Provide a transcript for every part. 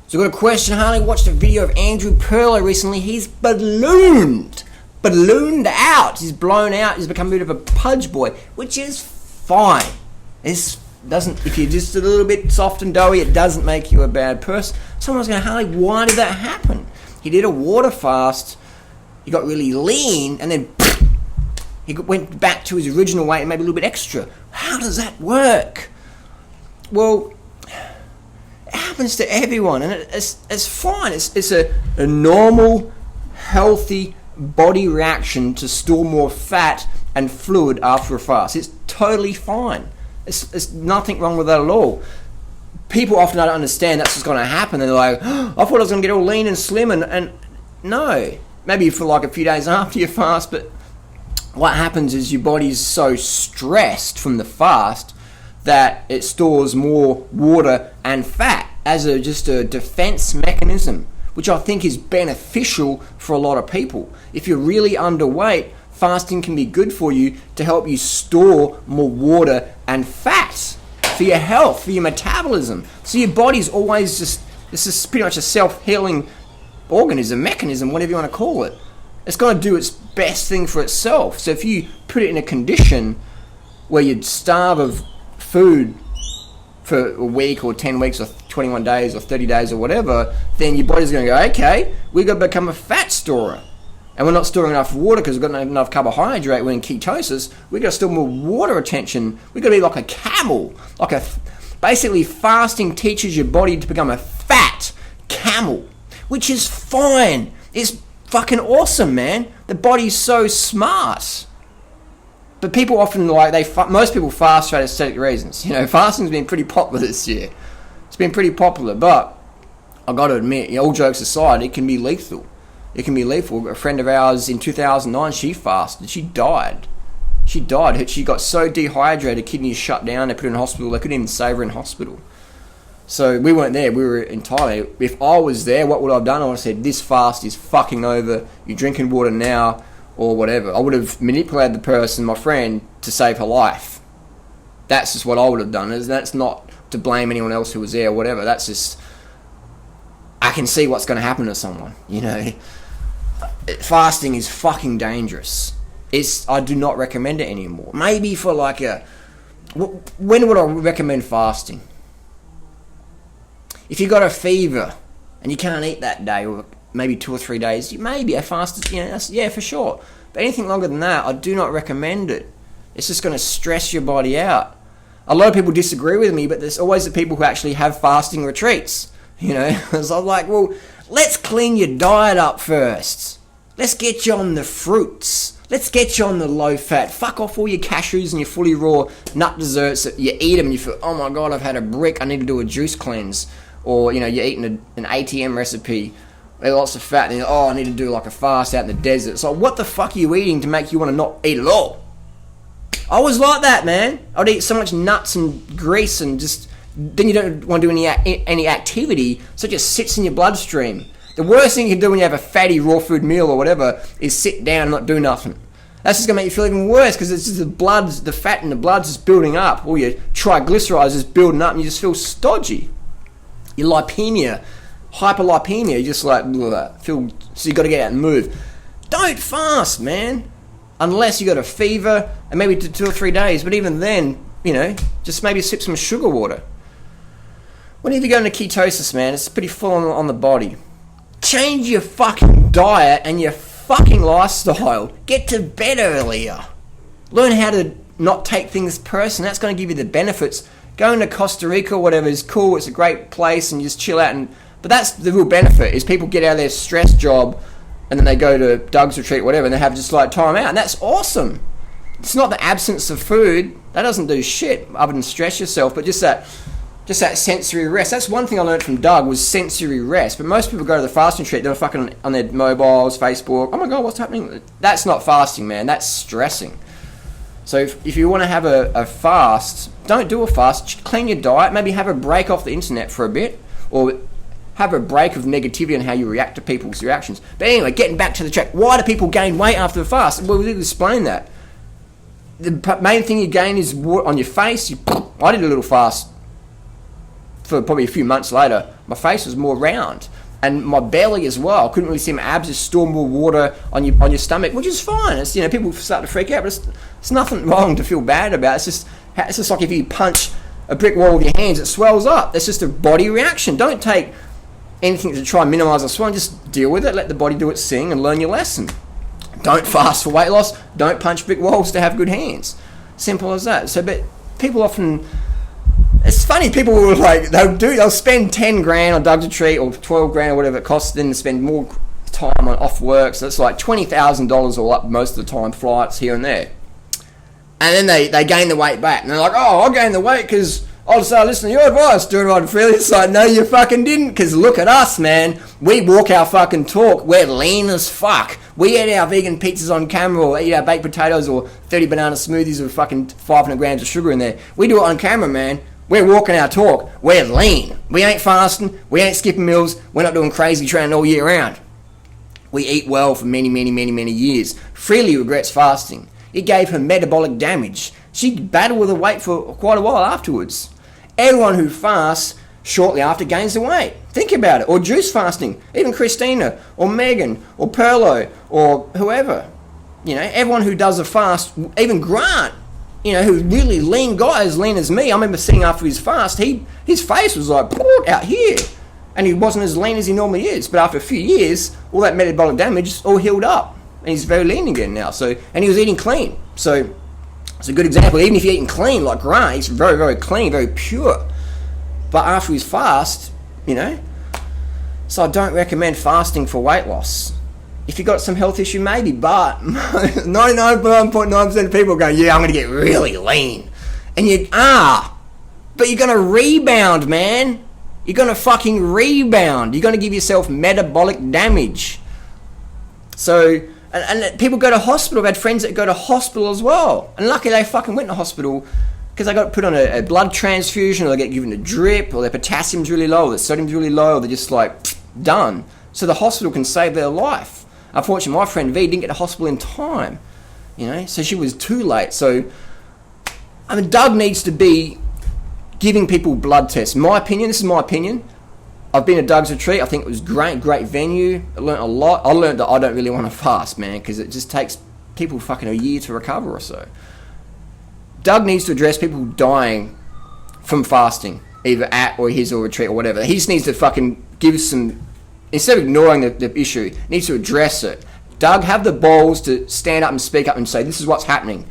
So I've got a question, Harley. Watched a video of Andrew Perlo recently. He's ballooned out. He's blown out. He's become a bit of a pudge boy, which is fine. If you're just a little bit soft and doughy, it doesn't make you a bad person. Someone's going, Harley, why did that happen? He did a water fast. He got really lean, and then he went back to his original weight and maybe a little bit extra. How does that work? Well, it happens to everyone, and it's fine. It's a normal, healthy body reaction to store more fat and fluid after a fast. It's totally fine. There's nothing wrong with that at all. People often don't understand that's what's going to happen. They're like, oh, I thought I was going to get all lean and slim, and no. Maybe for like a few days after your fast, but what happens is your body's so stressed from the fast that it stores more water and fat as just a defense mechanism, which I think is beneficial for a lot of people. If you're really underweight, fasting can be good for you to help you store more water and fat for your health, for your metabolism. So your body's always this is pretty much a self-healing organism, mechanism, whatever you want to call it. It's going to do its best thing for itself. So if you put it in a condition where you'd starve of food for a week or 10 weeks or 21 days or 30 days or whatever, then your body's going to go, okay, we've got to become a fat storer. And we're not storing enough water because we've got enough carbohydrate. We're in ketosis. We've got to store more water retention. We've got to be like a camel. Basically, fasting teaches your body to become a fat camel, which is fine. It's fucking awesome, man. The body's so smart. But people often most people fast for aesthetic reasons. You know, fasting's been pretty popular this year. It's been pretty popular, but I got to admit, all jokes aside, it can be lethal. It can be lethal. A friend of ours in 2009, she fasted. She died. She got so dehydrated, kidneys shut down. They put her in hospital. They couldn't even save her in hospital. So we weren't there. We were in Thailand. If I was there, what would I have done? I would have said, this fast is fucking over. You're drinking water now or whatever. I would have manipulated the person, my friend, to save her life. That's just what I would have done. That's not to blame anyone else who was there or whatever. That's just, I can see what's going to happen to someone, you know. Fasting is fucking dangerous. I do not recommend it anymore. Maybe for when would I recommend fasting? If you got a fever and you can't eat that day or maybe 2 or 3 days, maybe a fast, yeah, for sure. But anything longer than that, I do not recommend it. It's just going to stress your body out. A lot of people disagree with me, but there's always the people who actually have fasting retreats. You know, so I'm like, well, let's clean your diet up first. Let's get you on the fruits. Let's get you on the low fat. Fuck off all your cashews and your fully raw nut desserts that you eat them and you feel, oh my God, I've had a brick, I need to do a juice cleanse. Or, you're eating an ATM recipe, with lots of fat, and I need to do like a fast out in the desert. So what the fuck are you eating to make you want to not eat at all? I was like that, man. I'd eat so much nuts and grease and just, then you don't want to do any activity, so it just sits in your bloodstream. The worst thing you can do when you have a fatty raw food meal or whatever is sit down and not do nothing. That's just going to make you feel even worse because it's just the fat in the blood's just building up. All your triglycerides is building up and you just feel stodgy. Your lipemia, hyperlipemia, you're just like, so you got to get out and move. Don't fast, man. Unless you got a fever and maybe 2 or 3 days. But even then, just maybe sip some sugar water. Whenever you go into ketosis, man, it's pretty full on the body. Change your fucking diet and your fucking lifestyle. Get to bed earlier. Learn how to not take things personal. That's going to give you the benefits. Going to Costa Rica or whatever is cool. It's a great place and you just chill out. But that's the real benefit, is people get out of their stress job and then they go to Doug's retreat or whatever and they have just like time out. And that's awesome. It's not the absence of food. That doesn't do shit other than stress yourself. But just that sensory rest. That's one thing I learned from Doug, was sensory rest. But most people go to the fasting retreat, they're fucking on their mobiles, Facebook. Oh my God, what's happening? That's not fasting, man. That's stressing. So if you want to have a fast, don't do a fast. Clean your diet. Maybe have a break off the internet for a bit. Or have a break of negativity and how you react to people's reactions. But anyway, getting back to the track. Why do people gain weight after the fast? Well, we'll explain that. The main thing you gain is on your face. I did a little fast for probably a few months later, my face was more round. And my belly as well. I couldn't really see my abs. Just store more water on your stomach, which is fine. It's, people start to freak out, but it's nothing wrong to feel bad about. It's just like if you punch a brick wall with your hands, it swells up. That's just a body reaction. Don't take anything to try and minimise the swelling. Just deal with it. Let the body do its thing and learn your lesson. Don't fast for weight loss. Don't punch brick walls to have good hands. Simple as that. So, but people often... It's funny, people will they'll spend 10 grand on Doug's Retreat or 12 grand or whatever it costs, then spend more time on off work. So it's like $20,000 all up most of the time, flights here and there. And then they gain the weight back. And they're like, oh, I gained the weight because I decided to listen to your advice, doing right and freely. It's like, no, you fucking didn't, because look at us, man. We walk our fucking talk. We're lean as fuck. We eat our vegan pizzas on camera or eat our baked potatoes or 30 banana smoothies with fucking 500 grams of sugar in there. We do it on camera, man. We're walking our talk. We're lean. We ain't fasting. We ain't skipping meals. We're not doing crazy training all year round. We eat well for many, many, many, many years. Freely regrets fasting. It gave her metabolic damage. She battled with her weight for quite a while afterwards. Everyone who fasts shortly after gains the weight. Think about it. Or juice fasting. Even Christina or Megan or Perlo or whoever. Everyone who does a fast, even Grant, who's really lean guy, as lean as me. I remember seeing after his fast, his face was like out here, and he wasn't as lean as he normally is. But after a few years, all that metabolic damage all healed up, and he's very lean again now. So, and he was eating clean. So it's a good example. Even if you're eating clean like Grant, he's very, very clean, very pure. But after his fast, so I don't recommend fasting for weight loss. If you've got some health issue, maybe, but 99.9% of people go, yeah, I'm going to get really lean. And you are. But you're going to rebound, man. You're going to fucking rebound. You're going to give yourself metabolic damage. So, and people go to hospital. I've had friends that go to hospital as well. And luckily they fucking went to hospital because they got put on a blood transfusion, or they get given a drip, or their potassium's really low, or their sodium's really low, or they're just done. So the hospital can save their life. Unfortunately, my friend V didn't get to hospital in time, so she was too late. So, Doug needs to be giving people blood tests. My opinion, this is my opinion. I've been to Doug's Retreat. I think it was great venue. I learned a lot. I learned that I don't really want to fast, man, because it just takes people fucking a year to recover or so. Doug needs to address people dying from fasting, either at or his or retreat or whatever. He just needs to fucking give some... Instead of ignoring the issue, needs to address it. Doug, have the balls to stand up and speak up and say, this is what's happening.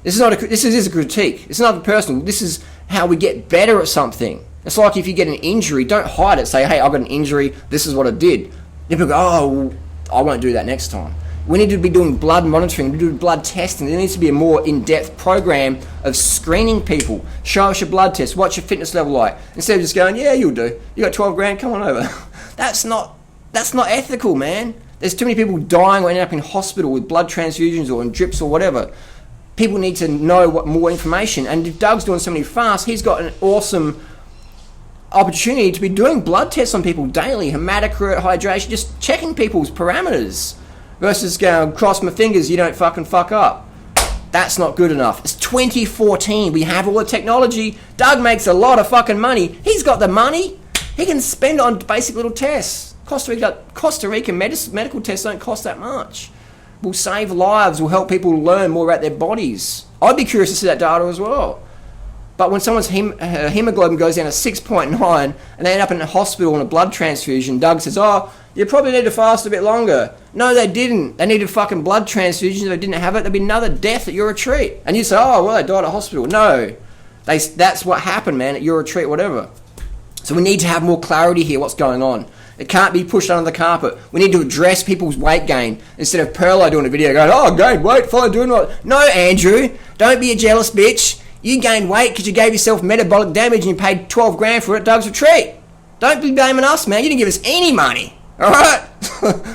This is a critique. It's not personal. This is how we get better at something. It's like if you get an injury, don't hide it. Say, hey, I've got an injury. This is what I did. People go, oh, I won't do that next time. We need to be doing blood monitoring. We do blood testing. There needs to be a more in-depth program of screening people. Show us your blood test. What's your fitness level like? Instead of just going, yeah, you'll do. You got 12 grand, come on over. That's not ethical, man. There's too many people dying or ending up in hospital with blood transfusions or in drips or whatever. People need to know more information. And if Doug's doing so many fasts, he's got an awesome opportunity to be doing blood tests on people daily, hematocrit, hydration, just checking people's parameters. Versus going, cross my fingers, you don't fucking fuck up. That's not good enough. It's 2014. We have all the technology. Doug makes a lot of fucking money. He's got the money. He can spend on basic little tests. Costa Rica medical tests don't cost that much. Will save lives. Will help people learn more about their bodies. I'd be curious to see that data as well. But when someone's hemoglobin goes down to 6.9 and they end up in a hospital on a blood transfusion, Doug says, oh, you probably need to fast a bit longer. No, they didn't. They needed fucking blood transfusions. If they didn't have it, there'd be another death at your retreat. And you say, oh, well, they died at hospital. No. That's what happened, man, at your retreat, whatever. So we need to have more clarity here, what's going on. It can't be pushed under the carpet. We need to address people's weight gain instead of Perlo doing a video going, oh, gained weight, fine, doing what? No, Andrew, don't be a jealous bitch. You gained weight because you gave yourself metabolic damage and you paid 12 grand for it at Doug's Retreat. Don't be blaming us, man. You didn't give us any money. Alright?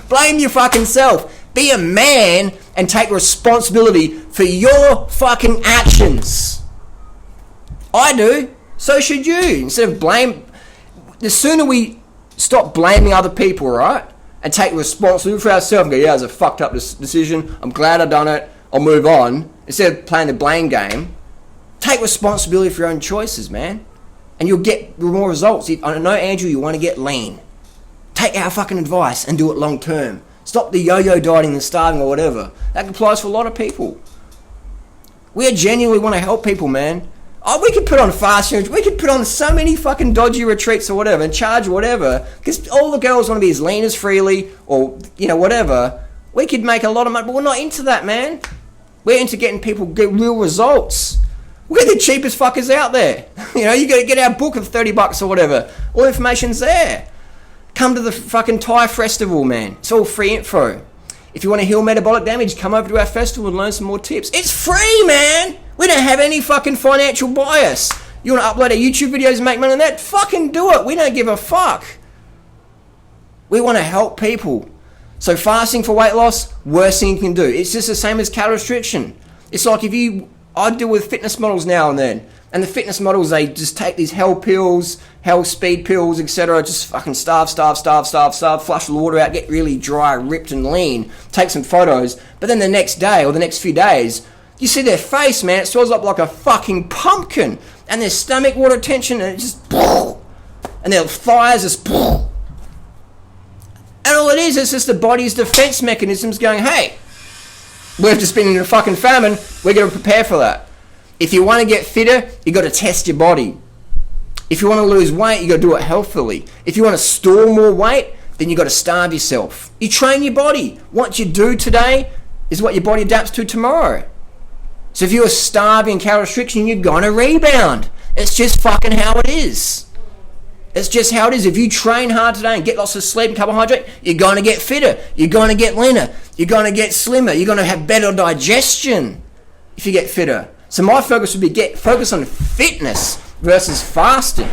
Blame your fucking self. Be a man and take responsibility for your fucking actions. I do. So should you. Instead of blame... The sooner we stop blaming other people, right? And take responsibility for ourselves and go, yeah, it was a fucked up decision. I'm glad I done it. I'll move on. Instead of playing the blame game, take responsibility for your own choices, man. and you'll get more results. I know, Andrew, you want to get lean. Take our fucking advice and do it long term. Stop the yo-yo dieting and starving or whatever. That applies for a lot of people. We genuinely want to help people, man. Oh, we could put on fasting. We could put on so many fucking dodgy retreats or whatever and charge whatever, because all the girls want to be as lean as Freely or, whatever. We could make a lot of money, but we're not into that, man. We're into getting people get real results. We're the cheapest fuckers out there. You got to get our book of $30 or whatever. All the information's there. Come to the fucking Thai festival, man. It's all free info. If you want to heal metabolic damage, come over to our festival and learn some more tips. It's free, man. We don't have any fucking financial bias. You want to upload our YouTube videos and make money on that? Fucking do it. We don't give a fuck. We want to help people. So fasting for weight loss, worst thing you can do. It's just the same as calorie restriction. It's like I deal with fitness models now and then. And the fitness models, they just take these hell pills, hell speed pills, etc. Just fucking starve, flush the water out, get really dry, ripped and lean, take some photos. But then the next day or the next few days, you see their face, man, it swells up like a fucking pumpkin. And their stomach water retention, and it just... And their thighs just... And all it is just the body's defense mechanisms going, hey, we've just been in a fucking famine, we're going to prepare for that. If you want to get fitter, you got to test your body. If you want to lose weight, you got to do it healthily. If you want to store more weight, then you got to starve yourself. You train your body. What you do today is what your body adapts to tomorrow. So if you're starving calorie restriction, you're going to rebound. It's just fucking how it is. It's just how it is. If you train hard today and get lots of sleep and carbohydrate, you're going to get fitter. You're going to get leaner. You're going to get slimmer. You're going to have better digestion if you get fitter. So my focus would be focus on fitness versus fasting.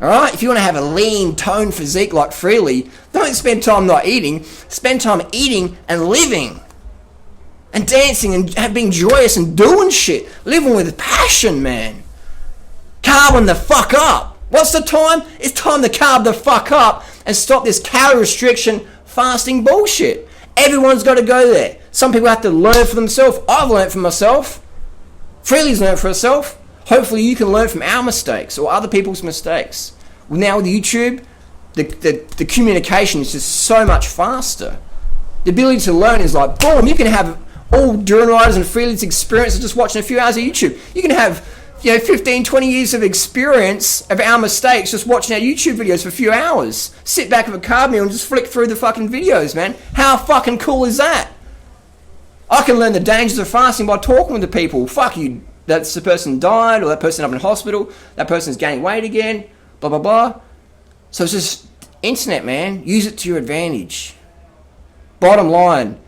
Alright? If you want to have a lean, toned physique like Freely, don't spend time not eating. Spend time eating and living. And dancing and being joyous and doing shit. Living with passion, man. Carbon the fuck up. What's the time? It's time to carb the fuck up and stop this calorie restriction fasting bullshit. Everyone's got to go there. Some people have to learn for themselves. I've learned for myself. Freely's learned for herself. Hopefully you can learn from our mistakes or other people's mistakes. Now with YouTube, the communication is just so much faster. The ability to learn is like, boom, you can have all Duran riders and Freely's experience of just watching a few hours of YouTube. You can have 15, 20 years of experience of our mistakes just watching our YouTube videos for a few hours. Sit back with a carb meal and just flick through the fucking videos, man. How fucking cool is that? I can learn the dangers of fasting by talking with the people. Fuck you, that's the person died, or that person up in hospital, that person's gaining weight again, blah, blah, blah. So it's just internet, man. Use it to your advantage. Bottom line,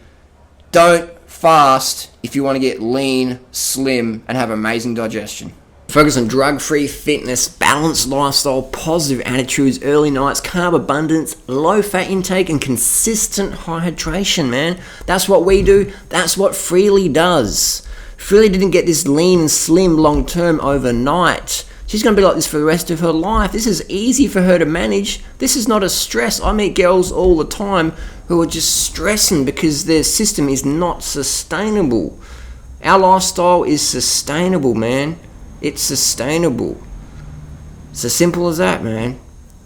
don't fast if you want to get lean, slim, and have amazing digestion. Focus on drug-free fitness, balanced lifestyle, positive attitudes, early nights, carb abundance, low-fat intake, and consistent hydration, man. That's what we do. That's what Freely does. Freely didn't get this lean and slim long-term overnight. She's going to be like this for the rest of her life. This is easy for her to manage. This is not a stress. I meet girls all the time who are just stressing because their system is not sustainable. Our lifestyle is sustainable, man. It's sustainable. It's as simple as that, man.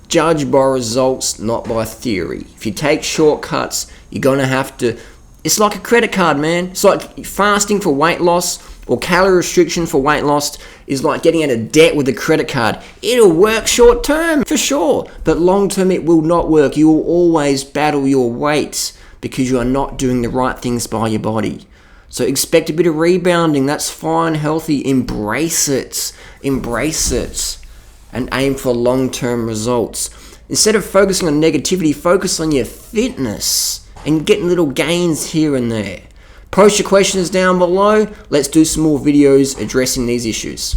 Judge by results, not by theory. If you take shortcuts, you're going to have to... It's like a credit card, man. It's like fasting for weight loss or calorie restriction for weight loss is like getting out of debt with a credit card. It'll work short term, for sure. But long term, it will not work. You will always battle your weight because you are not doing the right things by your body. So expect a bit of rebounding. That's fine, healthy. Embrace it. Embrace it. And aim for long-term results. Instead of focusing on negativity, focus on your fitness and getting little gains here and there. Post your questions down below. Let's do some more videos addressing these issues.